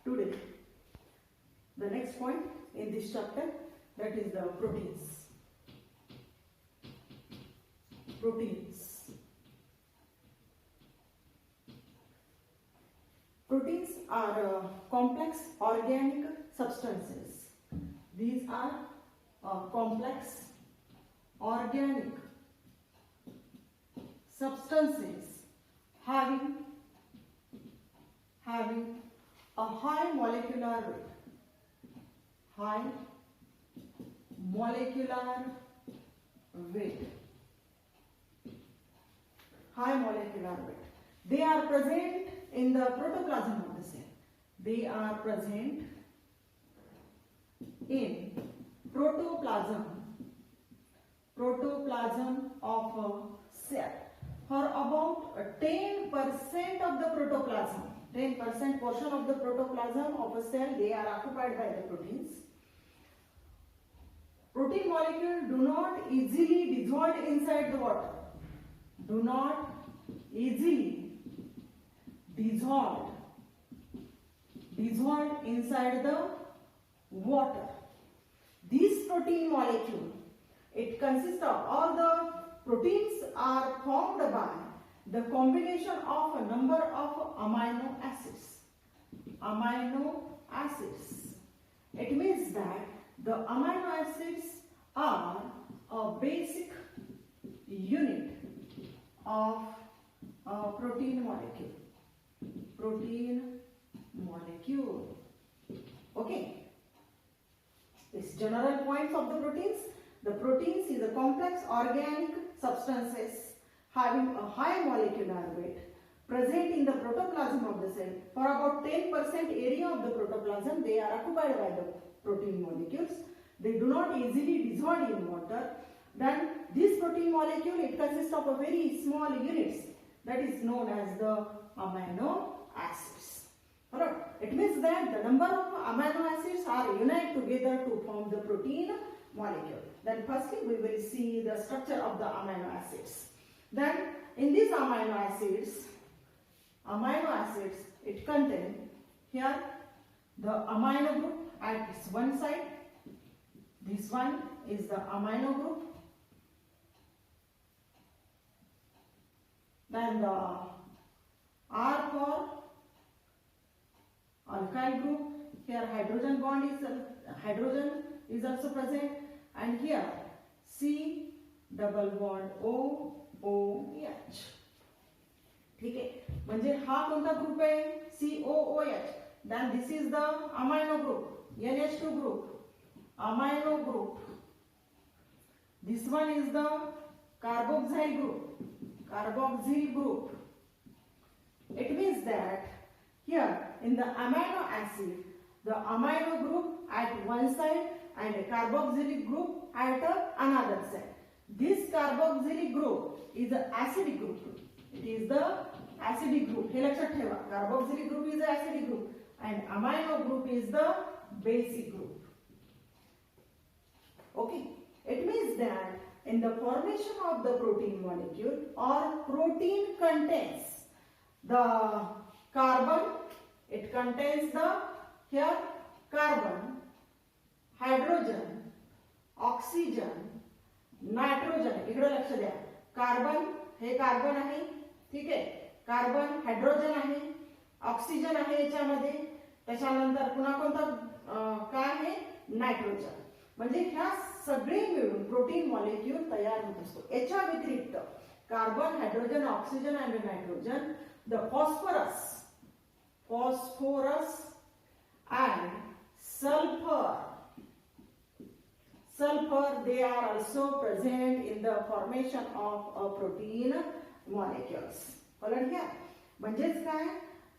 today. The next point in this chapter, that is the proteins. Proteins are complex organic substances. These are complex organic substances having a high molecular weight. High molecular weight. They are present in the protoplasm of the cell. They are present in protoplasm of a cell. For about 10% of the protoplasm, 10% portion of the protoplasm of a cell, they are occupied by the proteins. Protein molecules do not easily dissolve inside the water. Do not easily dissolve inside the water. This protein molecule, it consists of all the proteins are formed by the combination of a number of amino acids. It means that the amino acids are a basic unit of a protein molecule. Okay. It's general points of the proteins. The proteins is a complex organic substances having a high molecular weight present in the protoplasm of the cell. For about 10% area of the protoplasm, they are occupied by the protein molecules. They do not easily dissolve in water. Then this protein molecule, it consists of a very small units that is known as the amino acids. Alright, it means that the number of amino acids are united together to form the protein molecule. Then firstly we will see the structure of the amino acids. Then in these amino acids, it contains here the amino group at one side. This one is the amino group. Then the R for alkyl group. Here hydrogen is also present, and here C double bond OOH. ठीक है, म्हणजे हा कोणता group आहे? COOH. Then this is the amino group, NH2 group, amino group. This one is the carboxyl group. It means that here in the amino acid, the amino group at one side and a carboxylic group at another side. This carboxylic group is the acidic group. It is the acidic group. हे लक्षात ठेवा. Carboxylic group is the acidic group and amino group is the basic group. Okay. It means that in the formation of the protein molecule or protein contains the carbon. It contains the here carbon, hydrogen, oxygen, nitrogen. इकडे लक्ष द्या. Carbon हे carbon आहे, ठीक आहे. Carbon, hydrogen आहे, oxygen आहे याच्यामध्ये. त्याच्यानंतर पुन्हा कोणता काय आहे? नायट्रोजन. म्हणजे ह्या सगळे मिळून प्रोटीन मॉलिक्यूल तयार होत असतो. याच्या व्यतिरिक्त कार्बन, हायड्रोजन, ऑक्सिजन आणि nitrogen, the phosphorus and sulfur, they are also present in the formation of a protein molecules. कळलं घ्या. म्हणजेच काय?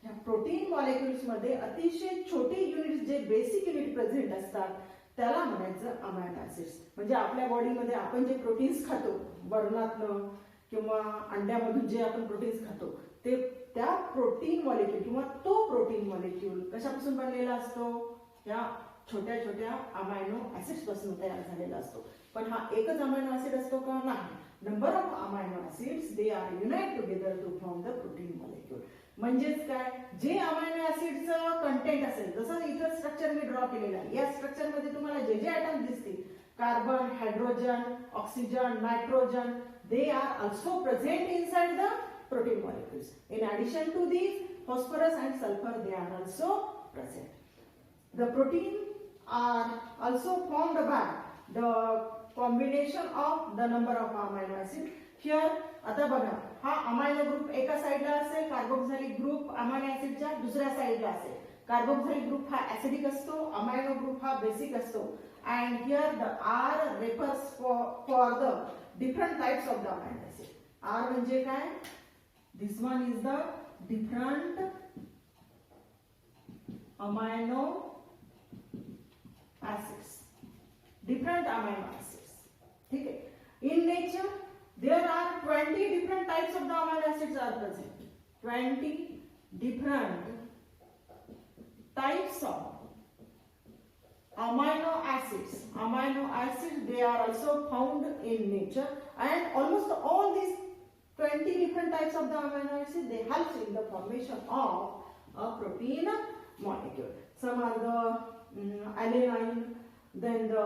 या प्रोटीन मॉलिक्युल्स मध्ये अतिशय छोटे युनिट्स जे बेसिक युनिट प्रेझेंट असतात त्याला म्हणायचं अमायनो ऍसिड्स. म्हणजे आपल्या बॉडीमध्ये आपण जे प्रोटीन्स खातो, वर्णातनं किंवा अंड्यामधून जे आपण प्रोटीन्स खातो, ते त्या प्रोटीन मॉलिक्यूल किंवा तो प्रोटीन मॉलिक्यूल कशापासून बनलेला असतो? त्या छोट्या छोट्या अमायनो ऍसिड्स पासून तयार झालेला असतो. पण हा एकच अमायनो ऍसिड असतो का? नाही. Number of amino acids they are unite together to form the protein molecule. म्हणजेच काय? जे अमायनो ऍसिड्स कंटेन कंटेंट असेल, जसं इथं स्ट्रक्चर मी ड्रॉ केलेलं आहे, या स्ट्रक्चर मध्ये तुम्हाला जे जे आयटम दिसतील, carbon, hydrogen, oxygen, nitrogen, they are also present inside the protein molecules. In addition to these, phosphorus and sulfur, they are also present. The protein are also formed by the combination of the number of amino acid. Here आता बघा, हा amino group एका साइडला असेल, carboxylic group amino ऍसिडच्या दुसऱ्या साइडला असेल. Carboxylic group हा ऍसिडिक असतो, अमायनो ग्रुप हा बेसिक असतो. And here the R refers for the different types of the amino acid. R म्हणजे काय? This one is the different amino acids. Different amino acids. ठीक है? In nature there are 20 different types of the amino acids are present. 20 different types of amino acids. Amino acids, they are also found in nature, and almost all these 20 different types of the amino acids, they help in the formation of a protein molecule. Some are the alanine, then the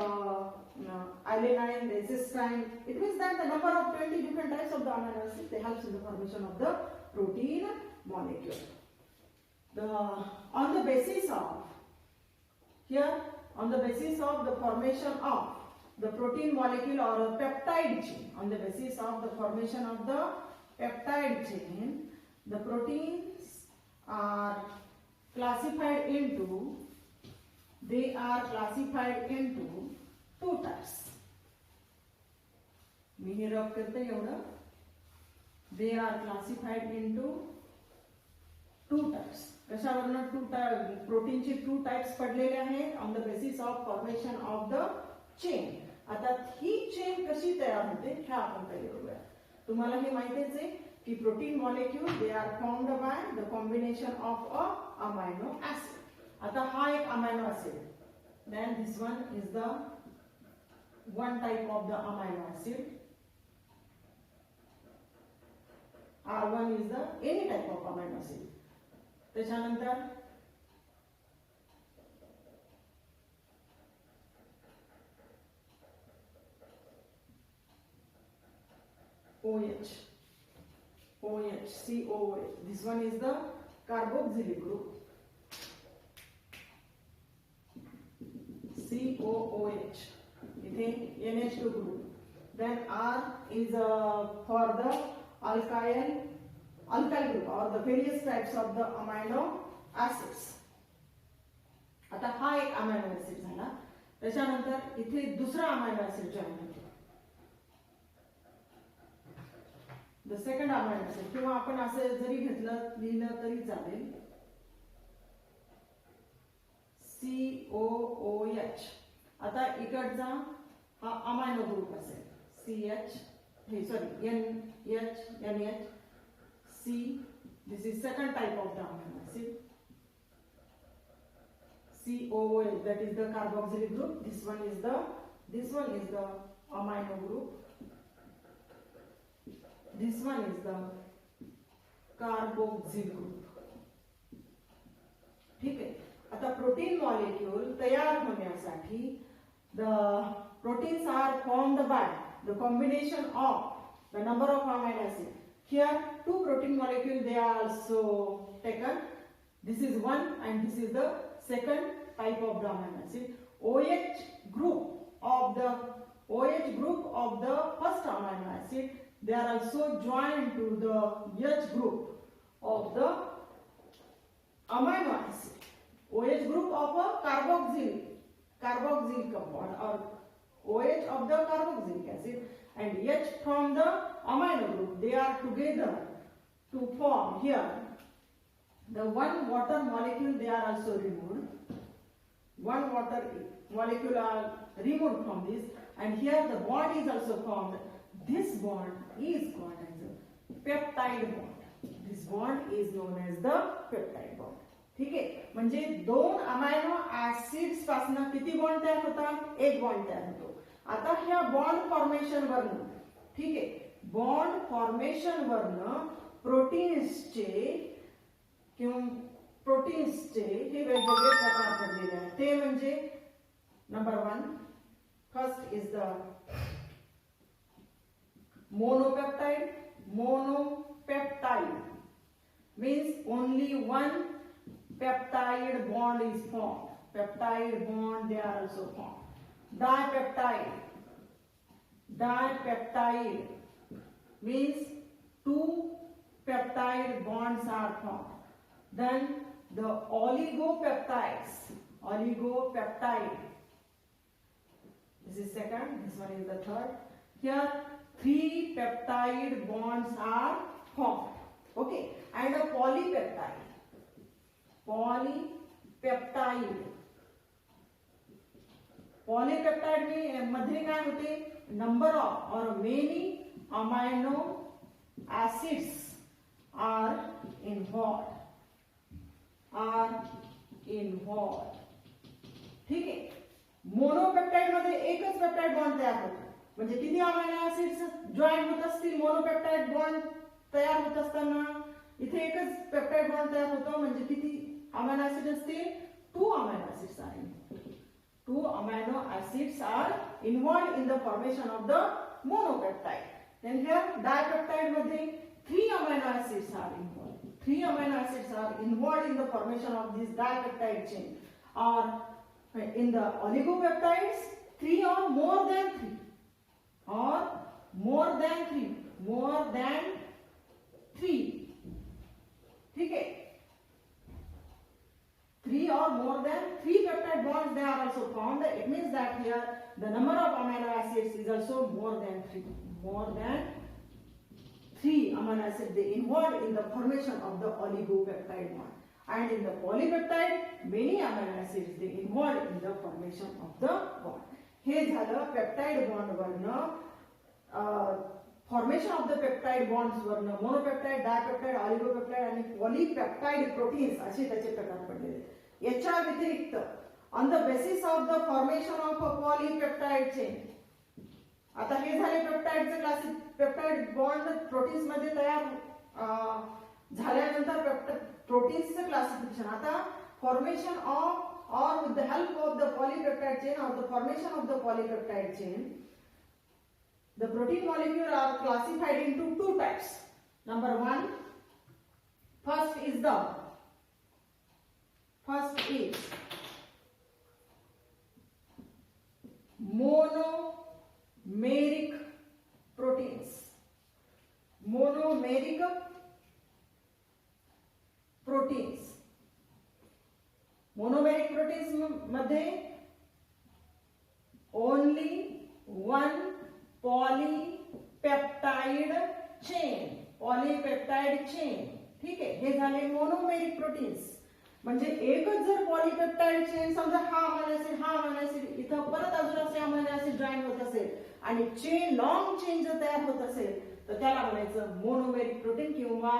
alanine, the cysteine. It means that the number of 20 different types of the amino acids, they help in the formation of the protein molecule. On the basis of here, on the basis of the formation of the protein molecule or a peptide chain, on the basis of the formation of the peptide chain, the proteins are classified into, they are classified into two types. मी हे रब करते एवढं. They are classified into two types. कशावरनं two type प्रोटीनचे two types पडलेले आहेत on the basis of formation of the chain. आता ही chain कशी तयार होते हे आपण पहिले बघूया. तुम्हाला हे माहितीच आहे की protein molecule they are formed by the combination of a amino acid. आता हा एक amino acid, then this one is the one type of the amino acid. R1 is the any type of amino acid. त्याच्यानंतर OH, COOH. This one is the carboxylic group. COOH. इथे NH2 group. Then R is for the alkyl group or the various types of the amino acids. आता हा एक amino acid झाला. त्याच्यानंतर इथे दुसरा amino acid join होतो, the second amino acid, किंवा आपण असं जरी घेतलं लिहिलं तरी चालेल, COOH. आता इकडचा हा अमायनो ग्रुप असेल, CH, NH, C. This is second type of the amino acid. COOH, that is the carboxylic group. This one is the amino group. This one is the carboxyl group. ठीक आहे. आता protein molecule तयार होण्यासाठी the proteins are formed by the combination of the number of amino acids. Here two protein molecules they are also taken. This is one and this is the second type of the amino acid. OH group of the first amino acid, they are also joined to the H group of the amino acid. OH group of a carboxyl compound, or OH of the carboxylic acid, and H from the amino group, they are together to form here the one water molecule. They are also removed. One water molecule are removed from this, and here the bond is also formed. This bond is called as a peptide bond. This bond is known as the peptide bond. ठीक आहे. म्हणजे दोन amino acids पासून किती bond तयार होतात? एक bond तयार होतो. आता ह्या बॉन्ड फॉर्मेशन वरनं, ठीक आहे, बॉन्ड फॉर्मेशन वरनं प्रोटीन्सचे किंवा प्रोटीन्सचे हे वेगवेगळे प्रकार पडलेले आहेत. ते म्हणजे number 1, first is the monopeptide. Monopeptide means only one peptide bond is formed. Peptide bond they are also formed. Dipeptide. Dipeptide means two peptide bonds are formed. Then the oligopeptides. Oligopeptide. This is second. This one is the third. Here 3 peptide bonds are formed. Okay. And a polypeptide. Polypeptide. Polypeptide में मध्ये काय होते? Number of or many amino acids are involved. ठीक आहे. मोनोपेप्टाइड मध्ये एकच peptide bond तयार होतो. म्हणजे किती अमायनो ऍसिड्स जॉईन होत असतील मोनोपेप्टाइड बॉन्ड तयार होत असताना? इथे एकच पेप्टाइड बॉन्ड तयार होतो. म्हणजे किती अमायनो ऍसिड असतील? 2 amino acids are involved. 2 amino acids are involved in the formation of the monopeptide. Then here dipeptide मध्ये 3 amino acids are involved. 3 amino acids are involved in the formation of this dipeptide chain. Or in the oligopeptides 3 or more than 3. Or more than 3. More than 3. ठीक है. 3 or more than 3 peptide bonds they are also formed. It means that here the number of amino acids is also more than 3. More than 3 amino acids they involved in the formation of the oligopeptide bond. And in the polypeptide many amino acids they involved in the formation of the bond. हे झालं peptide bond वरनं formation of the peptide bonds वरनं मोनोपेप्टाइड, dipeptide, oligopeptide आणि polypeptide proteins असे त्याचे प्रकार पडलेले. याच्या व्यतिरिक्त on the basis of the formation of a polypeptide chain. आता हे झाले पेप्टाइडचे पेप्टाइड बॉन्ड प्रोटीन्स मध्ये तयार झाल्यानंतर प्रोटीन्सचं क्लासिफिकेशन. आता formation of or with the help of the polypeptide chain or the formation of the polypeptide chain, the protein molecules are classified into 2 types. Number 1, first is monomeric proteins. Monomeric proteins. Monomeric proteins मध्ये only 1 polypeptide chain. Polypeptide chain. ठीक आहे. हे झाले monomeric proteins. म्हणजे एकच जर polypeptide chain समजा हा amino acid इथं परत अजून असे अमायनो ऍसिड जॉईन होत असेल आणि चेन लॉंग चेन जर तयार होत असेल तर त्याला म्हणायचं मोनोमेरिक प्रोटीन किंवा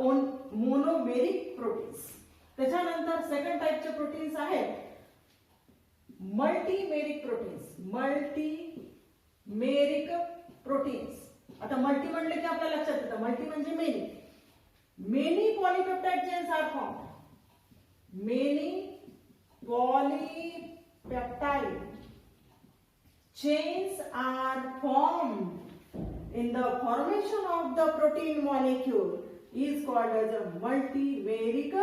मोनोमेरिक प्रोटीन्स. त्याच्यानंतर सेकंड टाइपचे प्रोटीन्स आहेत मल्टीमेरिक प्रोटीन्स. Multimeric proteins. आता मल्टी म्हणले की आपल्या लक्षात येतं मल्टी म्हणजे many. Many polypeptide chains are formed. Many polypeptide chains are formed in the formation of the protein molecule is called as a multimeric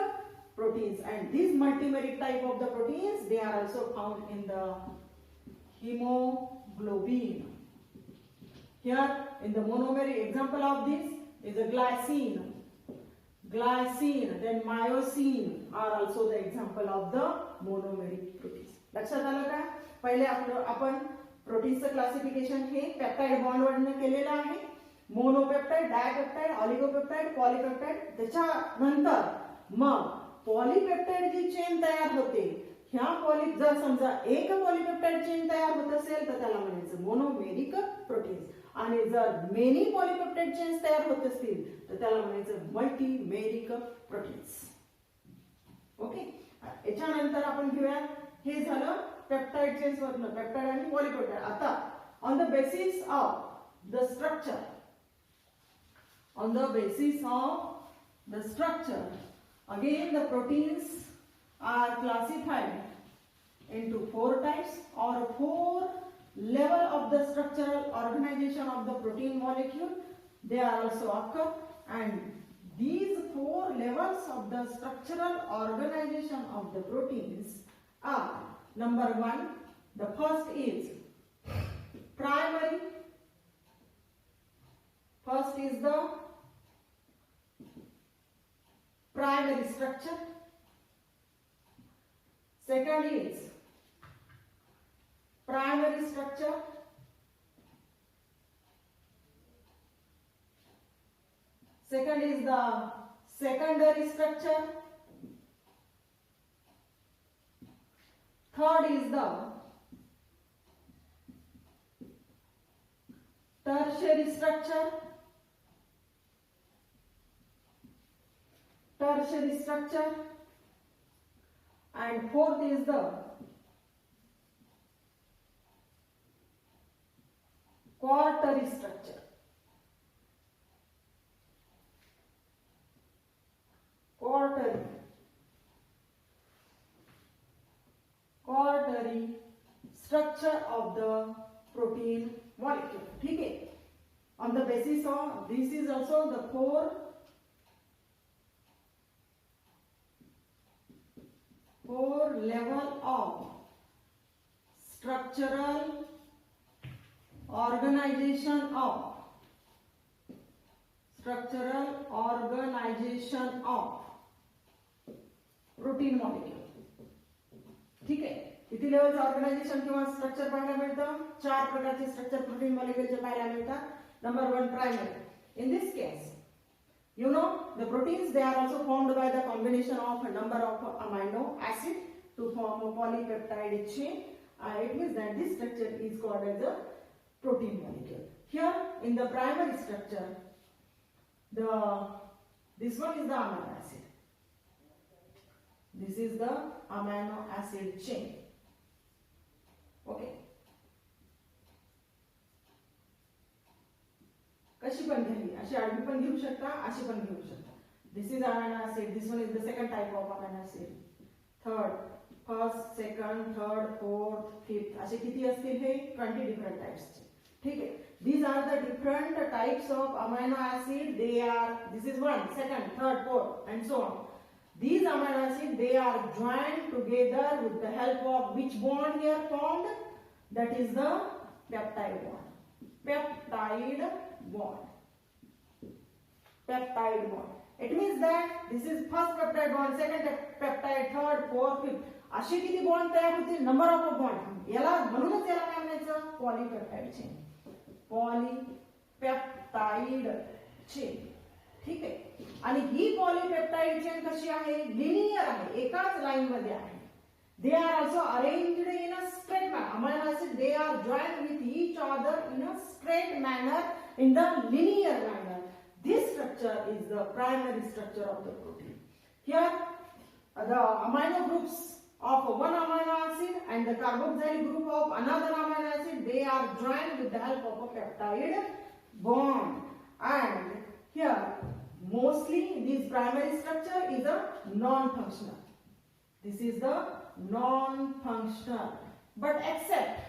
proteins. And these multimeric type of the proteins they are also found in the hemoglobin. Here in the monomeric example of this is a glycine. Then myosin are also the example of the monomeric proteins. लक्षात आलं का? पहिले आपण प्रोटीन्सचं classification हे peptide bond वरनं केलेलं आहे. मोनोपेप्टाइड, dipeptide, oligopeptide, polypeptide. त्याच्यानंतर मग polypeptide जी chain तयार होते ह्या जर समजा एक पॉलीपेप्टाइड चेन तयार होत असेल तर त्याला म्हणायचं मोनोमेरिक प्रोटीन्स. आणि जर मेनी पॉलीपेप्टाइड चेन्स तयार होत असतील तर त्याला म्हणायचं मल्टीमेरिक प्रोटीन्स. ओके. याच्यानंतर आपण घेऊया हे झालं पेप्टाइड चेन्स वरनं पेप्टाइड आणि पॉलीपेप्टाइड. आता on the basis of the structure Again, the proteins are classified into 4 types or 4 level of the structural organization of the protein molecule. They are also occur, and these 4 levels of the structural organization of the proteins are: number 1, the first is primary. First is the primary structure. Second is primary structure. Second is the secondary structure. Third is the tertiary structure. Tertiary structure. And fourth is the quaternary structure. Quaternary structure of the protein molecule. ठीक है? On the basis of this is also the 4 level of structural organization of protein molecule. ठीक आहे? किती लेवलचं organisation किंवा structure पाहायला मिळतं? 4 प्रकारचे structure protein मॉलिक्युलचे पाहायला मिळतात. Number 1, primary. In this case, you know, the proteins, they are also formed by the combination of a number of amino acid to form a polypeptide chain. It means that this structure is called as a protein molecule. Here in the primary structure, this one is the amino acid. This is the amino acid chain. Okay. कशी पण घ्यावी, अशी आडवी पण घेऊ शकता, अशी पण घेऊ शकता. This is amino acid. This one is the second type of amino acid. Third, first, second, third, fourth, fifth. असे किती असतील हे? 20 different types. ठीक आहे? These are the different types of amino acid. They are, this is 1, second, third, fourth, and so on. These amino acids, they are joined together with the help of which bond here formed? That is the peptide bond. Peptide bond. Peptide bond. It means that this is first peptide bond, second peptide, third, fourth, fifth. असे किती bond तयार होतील? Number of bond. याला म्हणूनच याला काय म्हणायचं? Polypeptide chain. Polypeptide chain. ठीक आहे? आणि ही पॉलीपेप्टाइड चेन कशी आहे? लिनियर आहे, एकाच लाइन मध्ये आहे. They are also arranged in a straight manner. Amino acid, they are joined with each other in a straight manner, in the linear manner. This structure is the primary structure of the protein. Here, the amino groups of one amino acid and the carboxyl group of another amino acid, they are joined with the help of a peptide bond. And here, mostly this primary structure is a non-functional. This is the non-functional. But except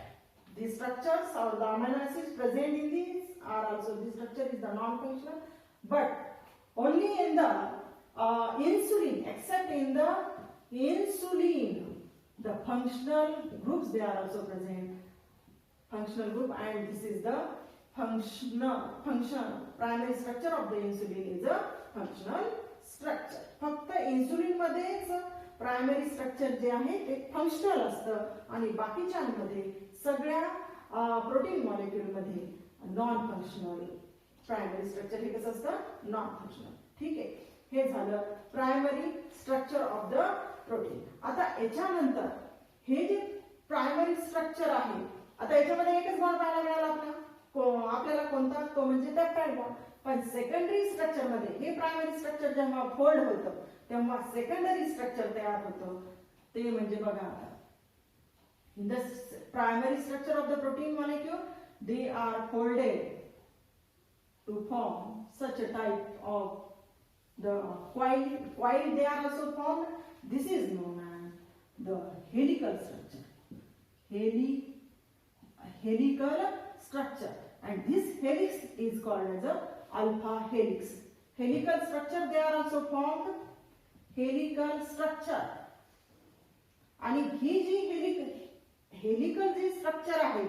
the structures or the amino acids present in these are also, this structure is the non-functional. But only in the insulin, except in the insulin, the functional groups, they are also present. Functional group, and this is the function primary structure of the insulin is a functional structure. फक्त insulin मध्येच primary structure जे आहे ते functional असतं आणि बाकीच्यांमध्ये सगळ्या protein molecule मध्ये non functional primary structure. हे कसं असतं? Non functional. ठीक आहे? हे झालं primary structure of the protein. आता याच्यानंतर हे जे प्रायमरी स्ट्रक्चर आहे, आता याच्यामध्ये एकच बॉन्ड पाहायला मिळाला आपल्याला कोणता? तो म्हणजे पेप्टाइड बॉन्ड. पण सेकंडरी स्ट्रक्चर मध्ये हे प्रायमरी स्ट्रक्चर जेव्हा फोल्ड होतं तेव्हा सेकंडरी स्ट्रक्चर तयार होतं. ते म्हणजे बघा, in the primary structure of the protein molecule, they are folded to form such a type of the coil they are also formed. This is known as the helical structure. Helical structure, and this helix is called as a alpha helix. Helical structure they are also formed. Helical structure. आणि ही जी helical जी structure आहे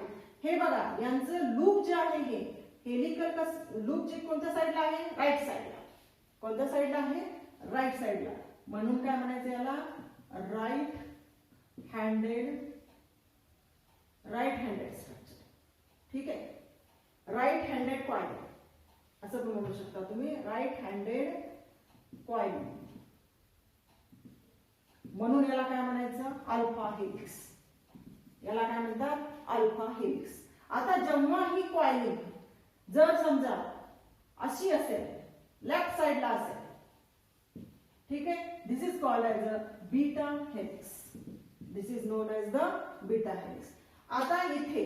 हे बघा, यांचं loop जे आहे हे helical loop जे कोणत्या साइडला आहे? Right साइडला. कोणत्या साइडला आहे? राईट साइडला. म्हणून काय म्हणायचं याला? Right handed structure. ठीक आहे. राईट हँडेड कॉइल असं पण म्हणू शकता तुम्ही. राईट हँडेड कॉइल म्हणून याला काय म्हणायचं? Alpha helix. याला काय म्हणतात? Alpha helix. आता जेव्हा ही कॉइलिंग जर समजा अशी असेल, लेफ्ट साइडला असेल, ठीक आहे, this is called as a beta helix. This is known as the beta helix. आता इथे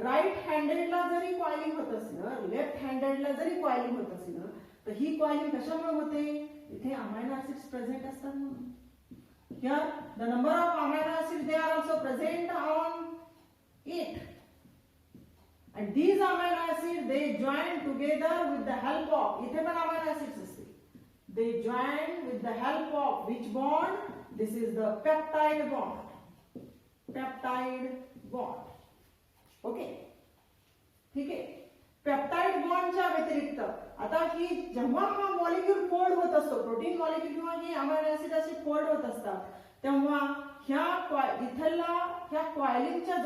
राईट हँडेडला जरी कॉइलिंग होत असलं, लेफ्ट हँडेडला जरी कॉइलिंग होत असलं, तर ही कॉइलिंग कशामुळे होते? इथे अमायनो एसिड्स प्रेझेंट असतात म्हणून. Here the number of amino acids they are also present on it, and these amino acids they join together with the help of, इथे पण amino acids असते, they join with the help of which bond? This is the peptide bond. Okay, ठीक आहे. Peptide बॉन्डच्या व्यतिरिक्त आता ही जेव्हा हा molecule fold होत असतो, प्रोटीन मॉलिक्यूल किंवा ही अमायनो ऍसिड असे फोल्ड होत असतात, तेव्हा ह्या कॉइलिंगच्या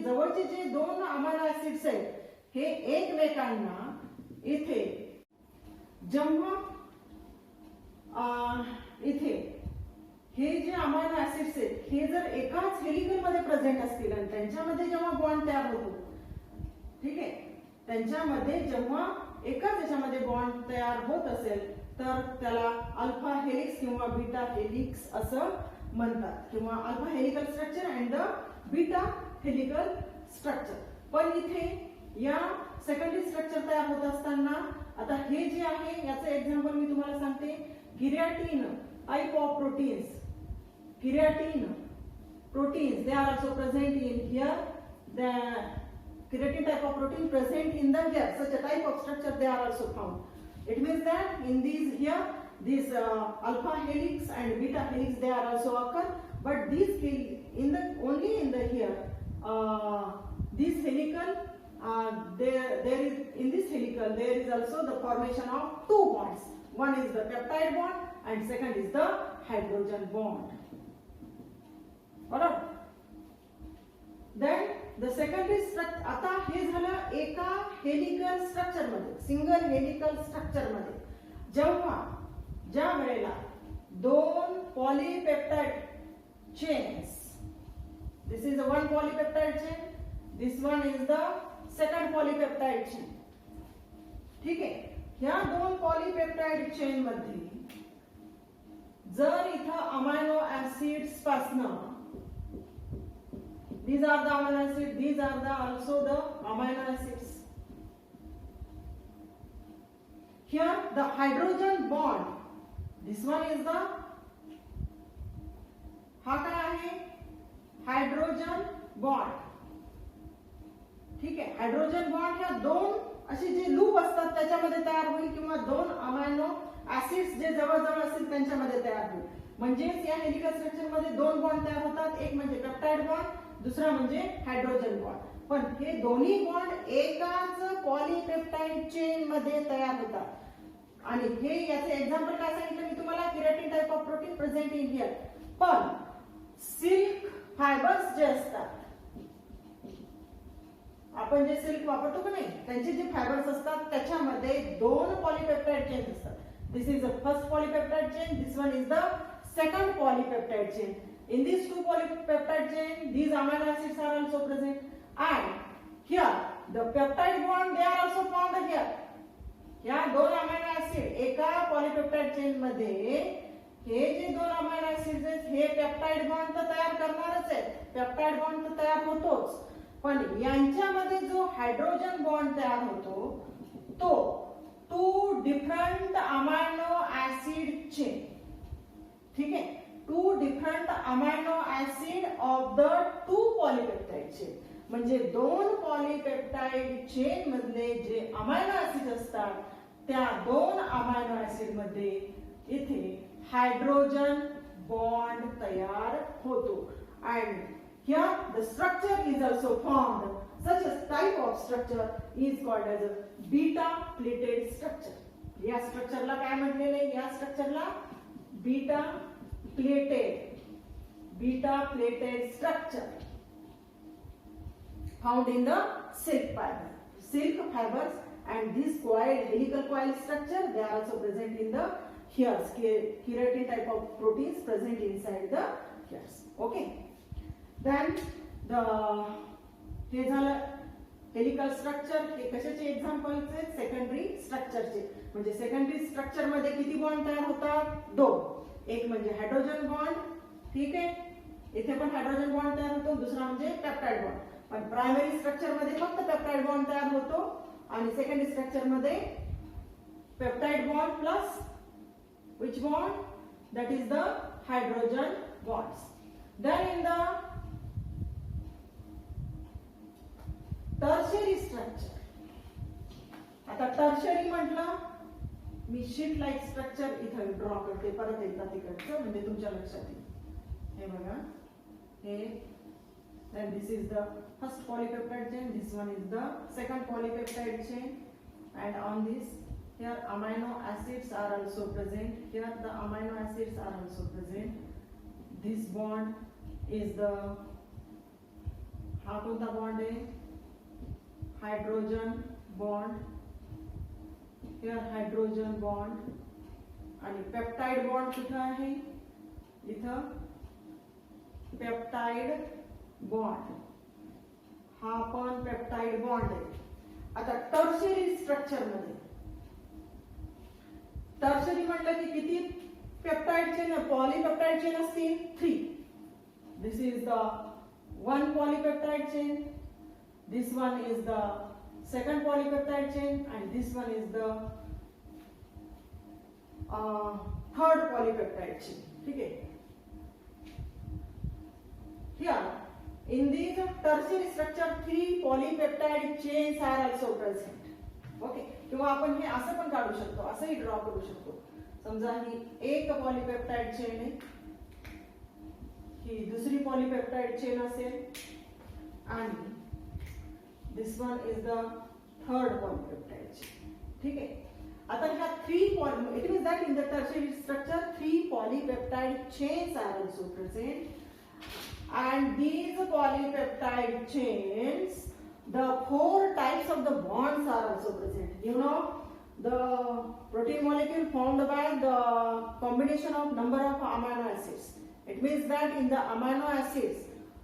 जवळचे जे दोन अमायनो ऍसिड्स आहेत हे एकमेकांना इथे जेव्हा इथे हे जे अमायनो ऍसिड्स आहेत हे जर एकाच हेलिकल मध्ये प्रेझेंट असतील आणि त्यांच्यामध्ये जेव्हा बॉन्ड तयार होतो, ठीक आहे, त्यांच्यामध्ये जेव्हा एकाच याच्यामध्ये बॉन्ड तयार होत असेल तर त्याला अल्फा हेलिक्स किंवा बीटा हेलिक्स असं म्हणतात, किंवा alpha helical structure and the beta helical structure. पण इथे या सेकंडरी स्ट्रक्चर तयार होत असताना आता हे जे आहे याचं एक्झाम्पल मी तुम्हाला सांगते. Keratin type of proteins, keratin proteins they are also present in here. The keratin type of protein present in the here, such a type of structure they are also found. It means that in these here these alpha helix and beta helix they are also occur, but these only in the here this helical there is in this helical there is also the formation of two bonds. One is the peptide bond and second is the hydrogen bond. Alright. Then the secondary structure, आता हे झालं एका helical structure मध्ये, single helical structure मध्ये ज्या वेळेला दोन polypeptide chains, this is one polypeptide chain, this one is the second polypeptide chain. ठीक आहे. ह्या दोन पॉलीपेप्टाइड चेन मध्ये जर इथं अमायनो ऍसिड्स पासनं, these are the amino acids, these are the also the amino acids. Here the hydrogen bond, this one is the हा काय आहे? Hydrogen bond. ठीक आहे. हायड्रोजन बॉन्ड ह्या दोन असे जे लूप असतात त्याच्यामध्ये तयार होईल, किंवा दोन अमायनो ऍसिड्स जे जवळजवळ असतील त्यांच्यामध्ये तयार होईल. म्हणजेच या हेलिकल स्ट्रक्चर मध्ये दोन बॉन्ड तयार होतात, एक म्हणजे पेप्टाइड बॉन्ड, दुसरा म्हणजे हायड्रोजन बॉन्ड. पण हे दोन्ही बॉन्ड एकाच पॉलीपेप्टाइड चेन मध्ये तयार होतात. आणि हे याचे एक्झाम्पल काय सांगितलं मी तुम्हाला? Keratin type of protein present in here. पण सिल्क फायबर्स जे असतात, आपण जे सिल्क वापरतो की नाही, त्यांचे जे फायबर्स असतात त्याच्यामध्ये दोन पॉलीपेप्टाइड चेन असतात. This is the first polypeptide chain, this one is the second polypeptide chain. In these two polypeptide chain, these amino acids are also present, and here the peptide bond they are also found here. या दोन amino acid एका polypeptide chain मध्ये हे जे दोन amino acids आहेत हे peptide bond तर तयार करणारच आहेत, पेप्टाइड बॉन्ड तर तयार होतोच, पण यांच्यामध्ये जो हायड्रोजन बॉन्ड तयार होतो तो two different amino acid chain. ठीक आहे, two different amino acid of the two polypeptide chain. म्हणजे दोन पॉलीपेप्टाइड चेन मधले जे अमायनो ऍसिड असतात त्या दोन अमायनो ऍसिड मध्ये इथे हायड्रोजन बॉन्ड तयार होतो. And here the structure is also formed. Such a type of structure is called as a beta plated structure. या स्ट्रक्चरला काय म्हटलेले आहे? या स्ट्रक्चरला beta pleated structure found in the silk fibers, and this helical coil structure, they are also present in the hairs. Keratin type of proteins present inside the hairs. Okay, then हे झालं helical structure. हे कशाचे examples आहेत? Secondary स्ट्रक्चरचे. म्हणजे secondary structure मध्ये किती bond तयार होतात? दोन. एक म्हणजे हायड्रोजन बॉन्ड, ठीक आहे, इथे पण हायड्रोजन बॉन्ड तयार होतो. दुसरा म्हणजे पेप्टाइड बॉन्ड. पण प्रायमरी स्ट्रक्चर मध्ये फक्त पेप्टाइड बॉन्ड तयार होतो आणि सेकंडरी स्ट्रक्चर मध्ये peptide bond plus which bond? That is the hydrogen bonds. Then in the tertiary structure, आता टर्शरी म्हटलं मी शीट लाईक स्ट्रक्चर इथे ड्रॉ करते परत एकदा तिकडचं म्हणजे तुमच्या लक्षात येईल. हे बघा, हे then this is the first polypeptide chain, this one is the second polypeptide chain, and on this here amino acids are also present. Here the amino acids are also present. This bond is the हा कोणता bond आहे? Hydrogen bond. Here hydrogen bond आणि peptide bond कुठे आहे? इथं peptide bond, हा पण peptide bond आहे. आता टर्शियरी स्ट्रक्चर मध्ये टर्शियरी म्हटलं की किती पेप्टाइड चेन, पॉलीपेप्टाइड चेन असतील? 3. This is the one polypeptide chain, this one is the second polypeptide chain, and this one is the third polypeptide chain. ठीक आहे. Here in these tertiary structure 3 polypeptide chains are also present. Okay, किंवा आपण हे असं पण काढू शकतो, असंही draw करू शकतो. समजा ही एक पॉलीपेप्टाइड चेन आहे, ही दुसरी पॉलीपेप्टाइड चेन असेल आणि this one is the third polypeptide chain. ठीक आहे. आता ह्या 3 it means that in the tertiary structure 3 polypeptide chains are also present, and these polypeptide chains, the 4 types of the bonds are also present. You know, the protein molecule formed by the combination of number of amino acids. It means that in the amino acids,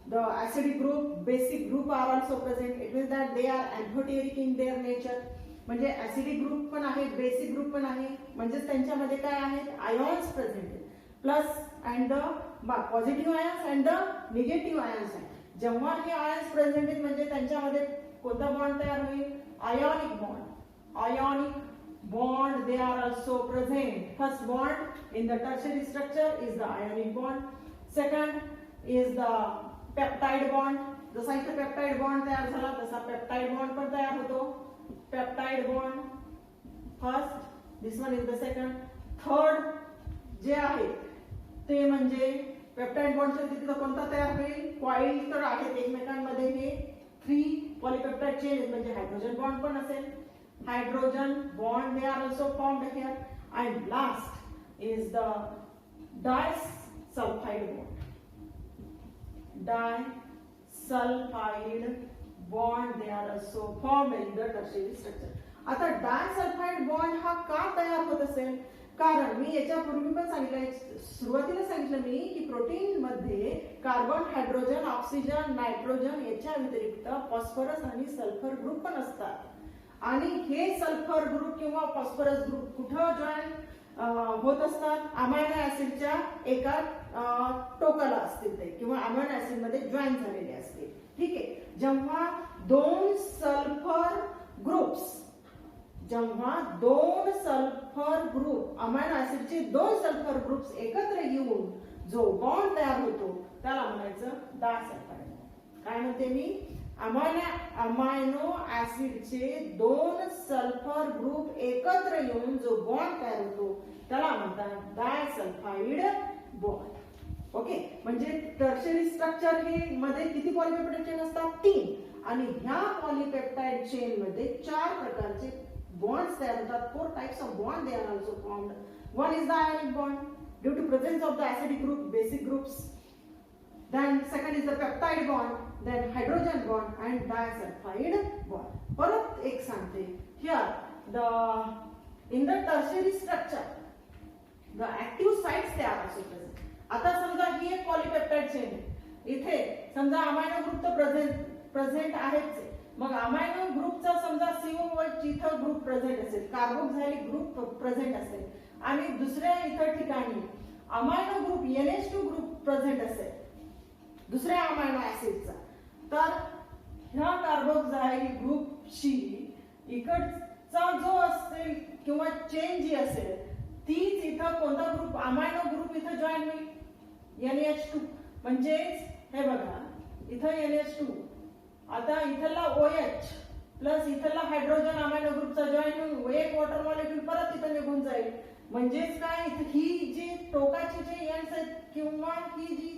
the acidic group, basic group are also present. It means that they are amphoteric in their nature. म्हणजे acidic group पण आहे, basic group पण आहे. म्हणजे त्यांच्यामध्ये काय आहेत? Ions present आहेत. Plus and the positive ions and the negative ions आहेत. जेव्हा हे आयन्स प्रेझेंट आहेत म्हणजे त्यांच्यामध्ये कोणता बॉन्ड तयार होईल? Ionic bond. Ionic bond, they are also present. First bond in the tertiary structure is the ionic bond. Second is the peptide bond. जसा इथे peptide bond तयार झाला तसा peptide bond पण तयार होतो. Peptide bond first, this one is the second. Third जे आहे ते म्हणजे peptide bond च्या तिथे कोणता तयार होईल? कॉईल तर आहेत एकमेकांमध्ये. हे 3 polypeptide chain म्हणजे हायड्रोजन बॉन्ड पण असेल. Hydrogen bond, they are also formed here, and last is the disulfide bond. Disulfide bond, they are also formed in the tertiary structure. आता disulfide bond हा का तयार होत असेल? कारण मी याच्यापूर्वी पण सांगितलं, सुरुवातीला सांगितलं मी की प्रोटीन मध्ये कार्बन, हायड्रोजन, ऑक्सिजन, नायट्रोजन याच्या व्यतिरिक्त फॉस्फरस आणि सल्फर ग्रुप पण असतात. आणि हे सल्फर ग्रुप किंवा फॉस्फरस ग्रुप कुठं जॉईन होत असतात? अमायनो ऍसिडच्या एका टोकाला असतील ते, किंवा अमायनो ऍसिड मध्ये जॉईन झालेले असतील. ठीक आहे. जेव्हा 2 सल्फर ग्रुप्स जेव्हा दोन सल्फर ग्रुप अमायनो ऍसिडचे दोन सल्फर ग्रुप्स एकत्र येऊन जो बॉन्ड तयार होतो त्याला म्हणायचं डायसल्फाइड. काय म्हणते मी? अमायनो ऍसिडचे दोन सल्फर ग्रुप एकत्र येऊन जो बॉन्ड तयार होतो त्याला म्हणतात डायसल्फाइड बॉन्ड. ओके, म्हणजे टर्शरी स्ट्रक्चर हे मध्ये किती पॉलिपेप्टाइड चेन असतात? 3. आणि ह्या पॉलिपेप्टाइड चेन मध्ये 4 प्रकारचे बॉन्ड्स तयार होतात. 4 types of bond they are also formed. One is the ionic bond due to presence of the acidic group, basic groups. Then second is the peptide bond, then hydrogen bond and disulfide bond. परत एक सांगते. Here in the tertiary structure the active sites they are also present. आता समजा ही एक polypeptide chain आहे. इथे समजा amino group तर प्रेझेंट आहेच. मग अमायनो ग्रुपचा समजा COOH इथं ग्रुप प्रेझेंट असेल, कार्बोक्झाइलिक ग्रुप प्रेझेंट असेल आणि दुसऱ्या इतर ठिकाणी amino group NH2 group present असेल दुसऱ्या अमायनो ऍसिडचा, तर ह्या कार्बोक्झाइलिक ग्रुपशी इकडचा जो असेल किंवा चेन जी असेल तीच इथं कोणता ग्रुप अमायनो ग्रुप इथं जॉईन होईल NH2. म्हणजेच हे बघा इथं NH2, आता इथला OH प्लस इथला हायड्रोजन अमायनो ग्रुपचा जॉईन होऊन एक वॉटर मॉलिक्यूल परत इथं निघून जाईल. म्हणजेच काय, ही जी टोकाची जे एंड्स आहेत किंवा ही जी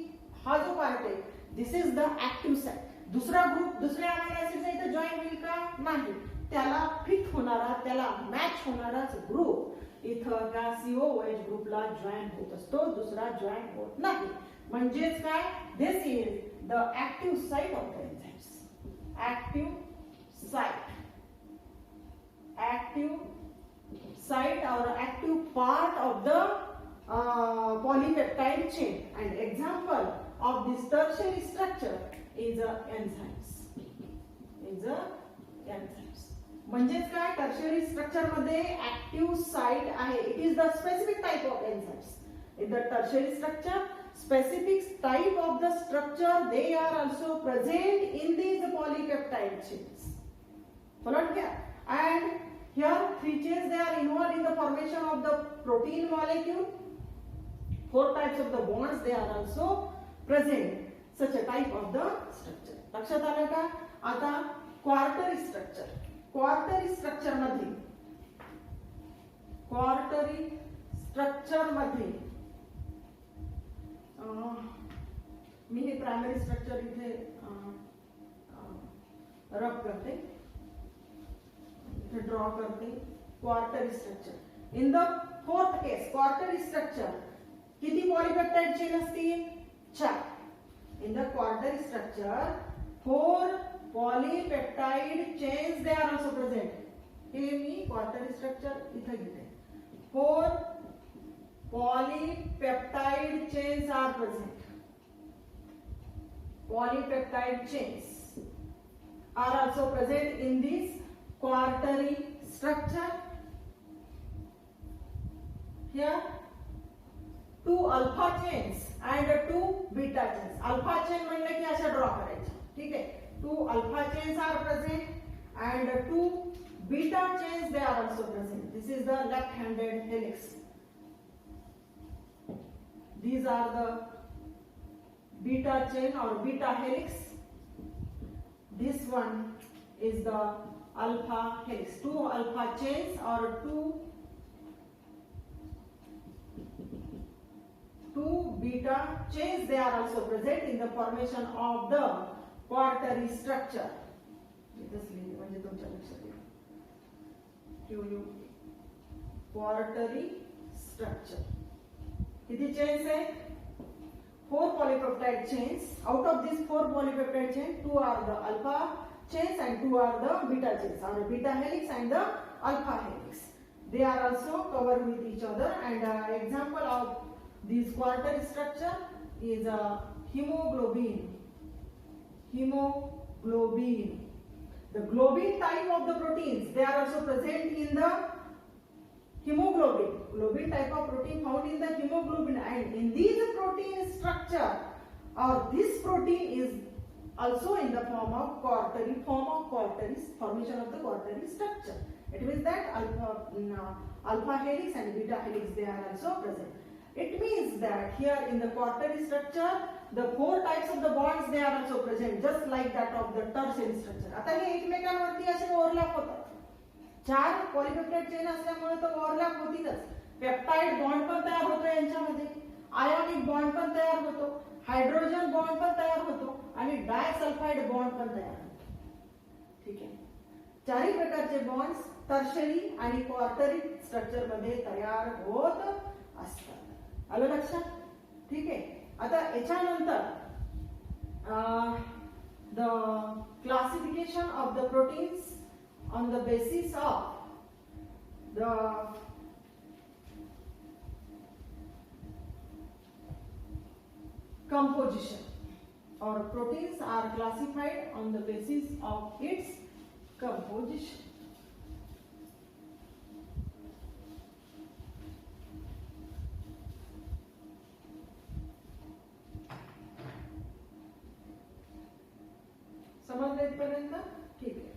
हा जो पार्ट आहे this is the active site. दुसरा ग्रुप दुसऱ्या अमायनो ऍसिडचा इथं जॉईन होईल का? नाही. त्याला फिट होणारा त्याला मॅच होणाराच ग्रुप इथं त्या COOH ग्रुपला जॉईन होत असतो, दुसरा जॉईन होत नाही. म्हणजेच काय, this is the active site of the enzymes. active site or active part of the polypeptide chain, and example of this tertiary structure is enzymes. म्हणजेच काय, टर्शियरी स्ट्रक्चर मध्ये ऍक्टिव्ह साइट आहे. It is the specific type of enzymes. In the tertiary structure specific type of the structure they are also present in these polypeptide chains. Followed here, and here 3 chains they are involved in the formation of the protein molecule. 4 types of the bonds they are also present. Such a type of the structure. लक्षात आलं का? आता क्वार्टरी structure मध्ये मी हे primary structure इथे रब करते, इथे draw करते. Quaternary structure in the fourth case quaternary structure किती पॉलिपेप्टाइड चेन असतील? 4. In the quaternary structure 4 polypeptide chains they are also present. हे मी क्वार्टरी स्ट्रक्चर इथे घेते. 4 polypeptide chains are present. Polypeptide chains are also present in this quaternary structure. Here 2 alpha chains and 2 beta chains. Alpha chain म्हणले की अशा draw करायच्या. ठीक आहे. 2 alpha chains are present and 2 beta chains they are also present. This is the left-handed helix. These are the beta chain or beta helix. This one is the alpha helix. 2 alpha chains or 2 beta chains they are also present in the formation of the quaternary structure. Just leave म्हणजे तुमच्या लक्षात येईल. Quaternary structure. किती chains है? 4 polypeptide chains. Out of these 4 polypeptide chains, 2 are the alpha chains and 2 are the beta chains, or beta helix and the alpha helix. They are also covered with each other. And example of this quaternary structure is hemoglobin. The globin type of the proteins they are also present in the hemoglobin. Globin type of protein found in the hemoglobin, and in this protein structure or this protein is also in the formation of the quaternary structure. It means that alpha helix and beta helix, they are also present. It means that here in the quaternary structure, the 4 types of the bonds, they are also present, just like that of the tertiary structure. आता हे एकमेकांवरती असे overlap होतात. 4 polypeptide chain असल्यामुळे तर overlap होतीलच. Peptide bond पण तयार होतो यांच्यामध्ये, ionic bond पण तयार होतो, हायड्रोजन बॉन्ड पण तयार होतो आणि डायसल्फाइड बॉन्ड पण तयार होतो. ठीक आहे. चारही प्रकारचे बॉन्ड्स टर्शरी आणि क्वार्टरी स्ट्रक्चर मध्ये तयार होत असतात. आलं लक्षात? ठीक आहे. आता याच्यानंतर the classification of the proteins on the basis of the composition, or proteins are classified on the basis of its composition. समजलं इथपर्यंत? ठीक आहे.